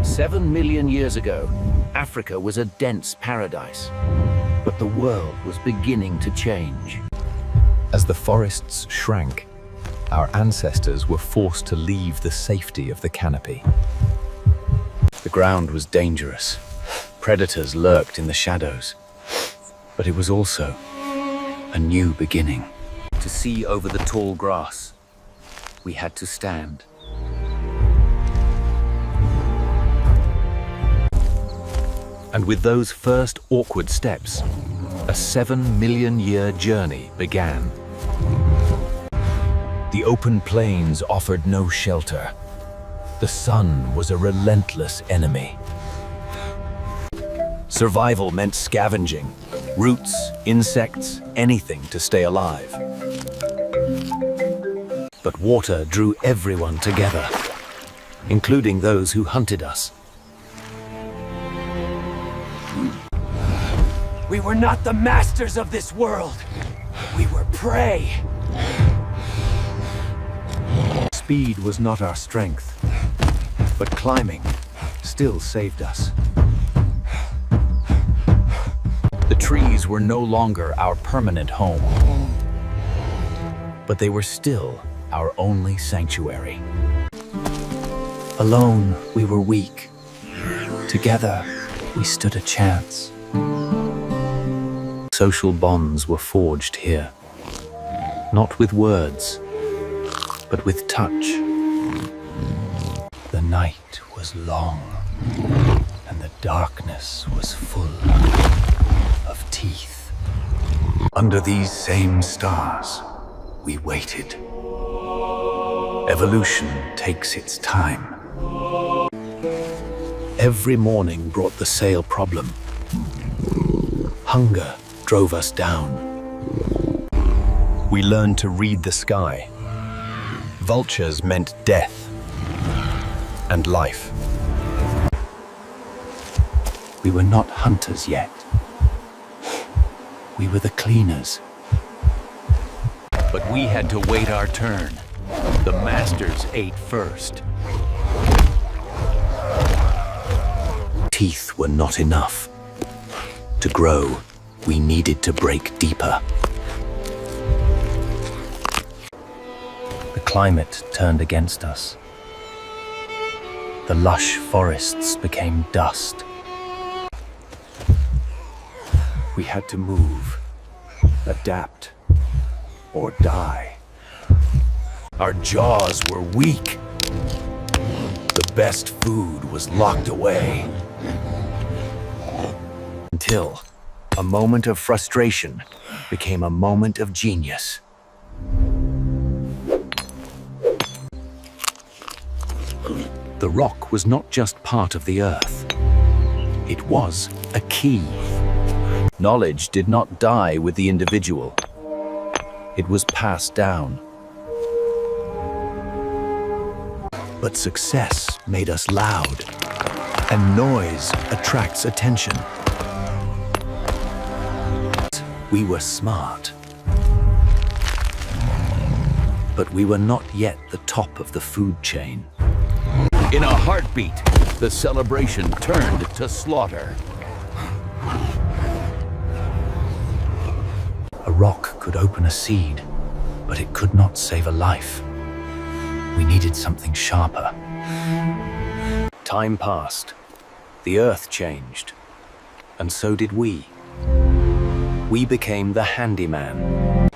7 million years ago, Africa was a dense paradise, but the world was beginning to change. As the forests shrank, our ancestors were forced to leave the safety of the canopy. The ground was dangerous. Predators lurked in the shadows. But it was also a new beginning. To see over the tall grass, we had to stand. And with those first awkward steps, a 7 million year journey began. The open plains offered no shelter. The sun was a relentless enemy. Survival meant scavenging, roots, insects, anything to stay alive. But water drew everyone together, including those who hunted us. We were not the masters of this world. We were prey. Speed was not our strength, but climbing still saved us. The trees were no longer our permanent home, but they were still our only sanctuary. Alone, we were weak. Together, we stood a chance. Social bonds were forged here, not with words, but with touch. The night was long, and the darkness was full of teeth. Under these same stars, we waited. Evolution takes its time. Every morning brought the same problem. Hunger drove us down. We learned to read the sky. Vultures meant death and life. We were not hunters yet. We were the cleaners. But we had to wait our turn. The masters ate first. Teeth were not enough. To grow, we needed to break deeper. The climate turned against us. The lush forests became dust. We had to move, adapt, or die. Our jaws were weak. The best food was locked away. Until a moment of frustration became a moment of genius. The rock was not just part of the earth. It was a key. Knowledge did not die with the individual. It was passed down. But success made us loud, and noise attracts attention. We were smart, but we were not yet the top of the food chain. In a heartbeat, the celebration turned to slaughter. A rock could open a seed, but it could not save a life. We needed something sharper. Time passed. The earth changed. And so did we. We became the handyman.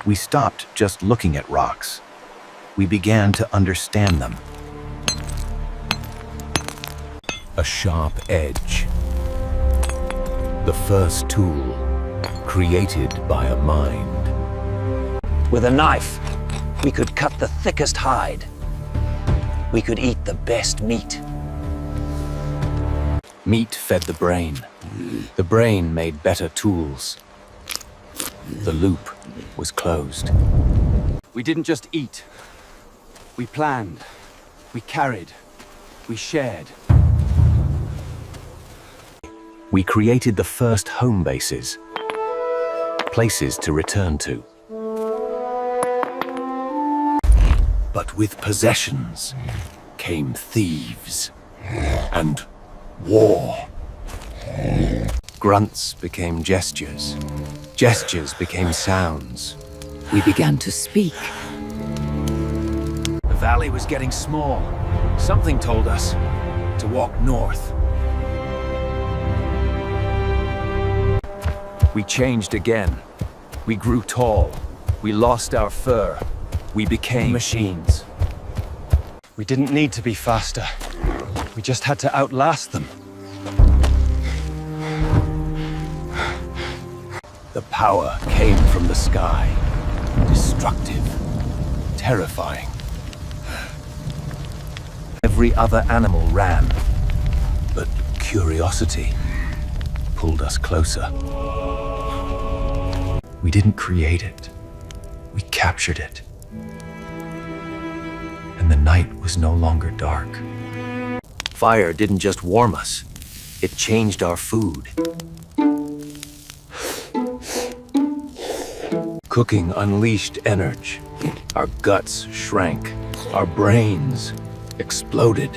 We stopped just looking at rocks. We began to understand them. A sharp edge. The first tool created by a mind. With a knife, we could cut the thickest hide. We could eat the best meat. Meat fed the brain. The brain made better tools. The loop was closed. We didn't just eat. We planned. We carried. We shared. We created the first home bases, places to return to. But with possessions came thieves. and war. Grunts became gestures. Gestures became sounds. We began to speak. The valley was getting small. Something told us to walk north. We changed again. We grew tall. We lost our fur. We became machines. We didn't need to be faster. We just had to outlast them. The power came from the sky. Destructive. Terrifying. Every other animal ran. But curiosity pulled us closer. We didn't create it. We captured it. And the night was no longer dark. Fire didn't just warm us. It changed our food. Cooking unleashed energy. Our guts shrank. Our brains exploded.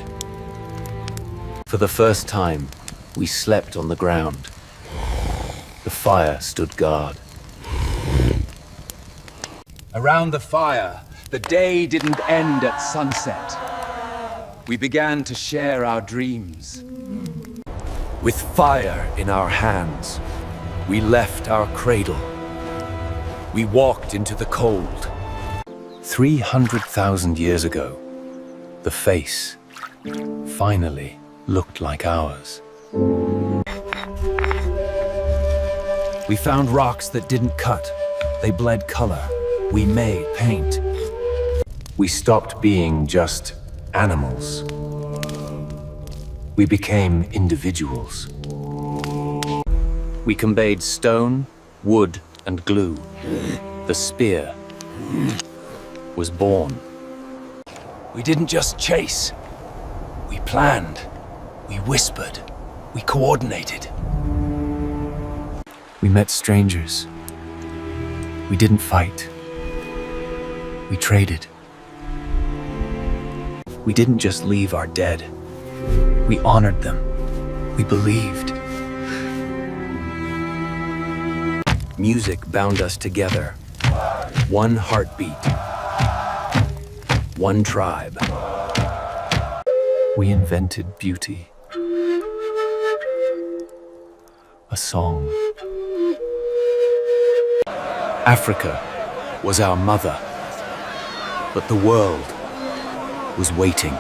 For the first time, we slept on the ground. The fire stood guard. Around the fire, the day didn't end at sunset. We began to share our dreams. With fire in our hands, we left our cradle. We walked into the cold. 300,000 years ago, the face finally looked like ours. We found rocks that didn't cut. They bled color. We made paint. We stopped being just animals. We became individuals. We conveyed stone, wood, and glue. The spear was born. We didn't just chase. We planned. We whispered. We coordinated. We met strangers. We didn't fight. We traded. We didn't just leave our dead. We honored them. We believed. Music bound us together. One heartbeat. One tribe. We invented beauty. A song. Africa was our mother, but the world was waiting.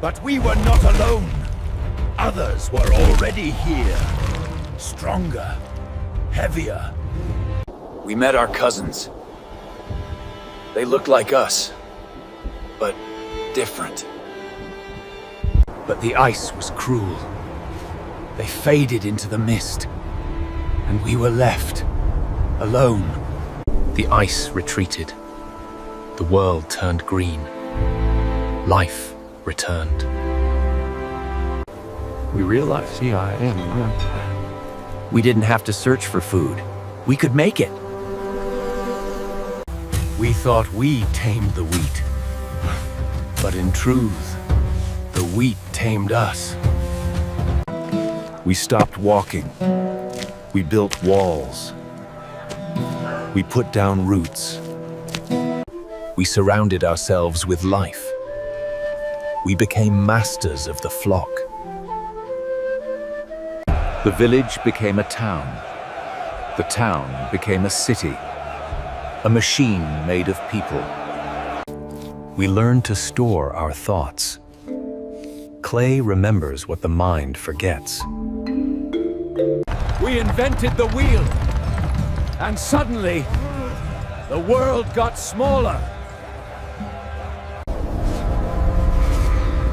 But we were not alone. Others were already here. Stronger, heavier. We met our cousins. They looked like us, but different. But the ice was cruel. They faded into the mist, and we were left alone. The ice retreated. The world turned green. Life returned. We realized we didn't have to search for food. We could make it. We thought we tamed the wheat. But in truth, the wheat tamed us. We stopped walking. We built walls. We put down roots. We surrounded ourselves with life. We became masters of the flock. The village became a town. The town became a city. A machine made of people. We learned to store our thoughts. Clay remembers what the mind forgets. We invented the wheel. And suddenly, the world got smaller.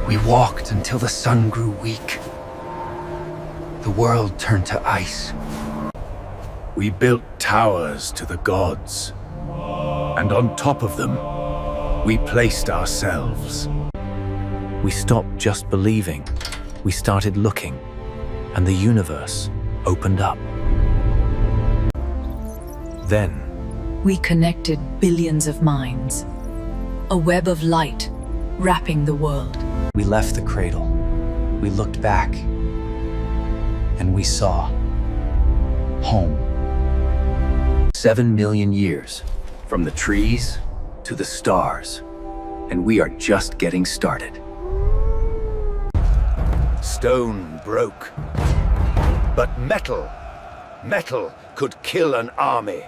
We walked until the sun grew weak. The world turned to ice. We built towers to the gods. And on top of them, we placed ourselves. We stopped just believing. We started looking, and the universe opened up. Then, We connected billions of minds. A web of light wrapping the world. We left the cradle. We looked back. And we saw home. 7 million years, from the trees to the stars. And we are just getting started. Stone broke. But metal could kill an army.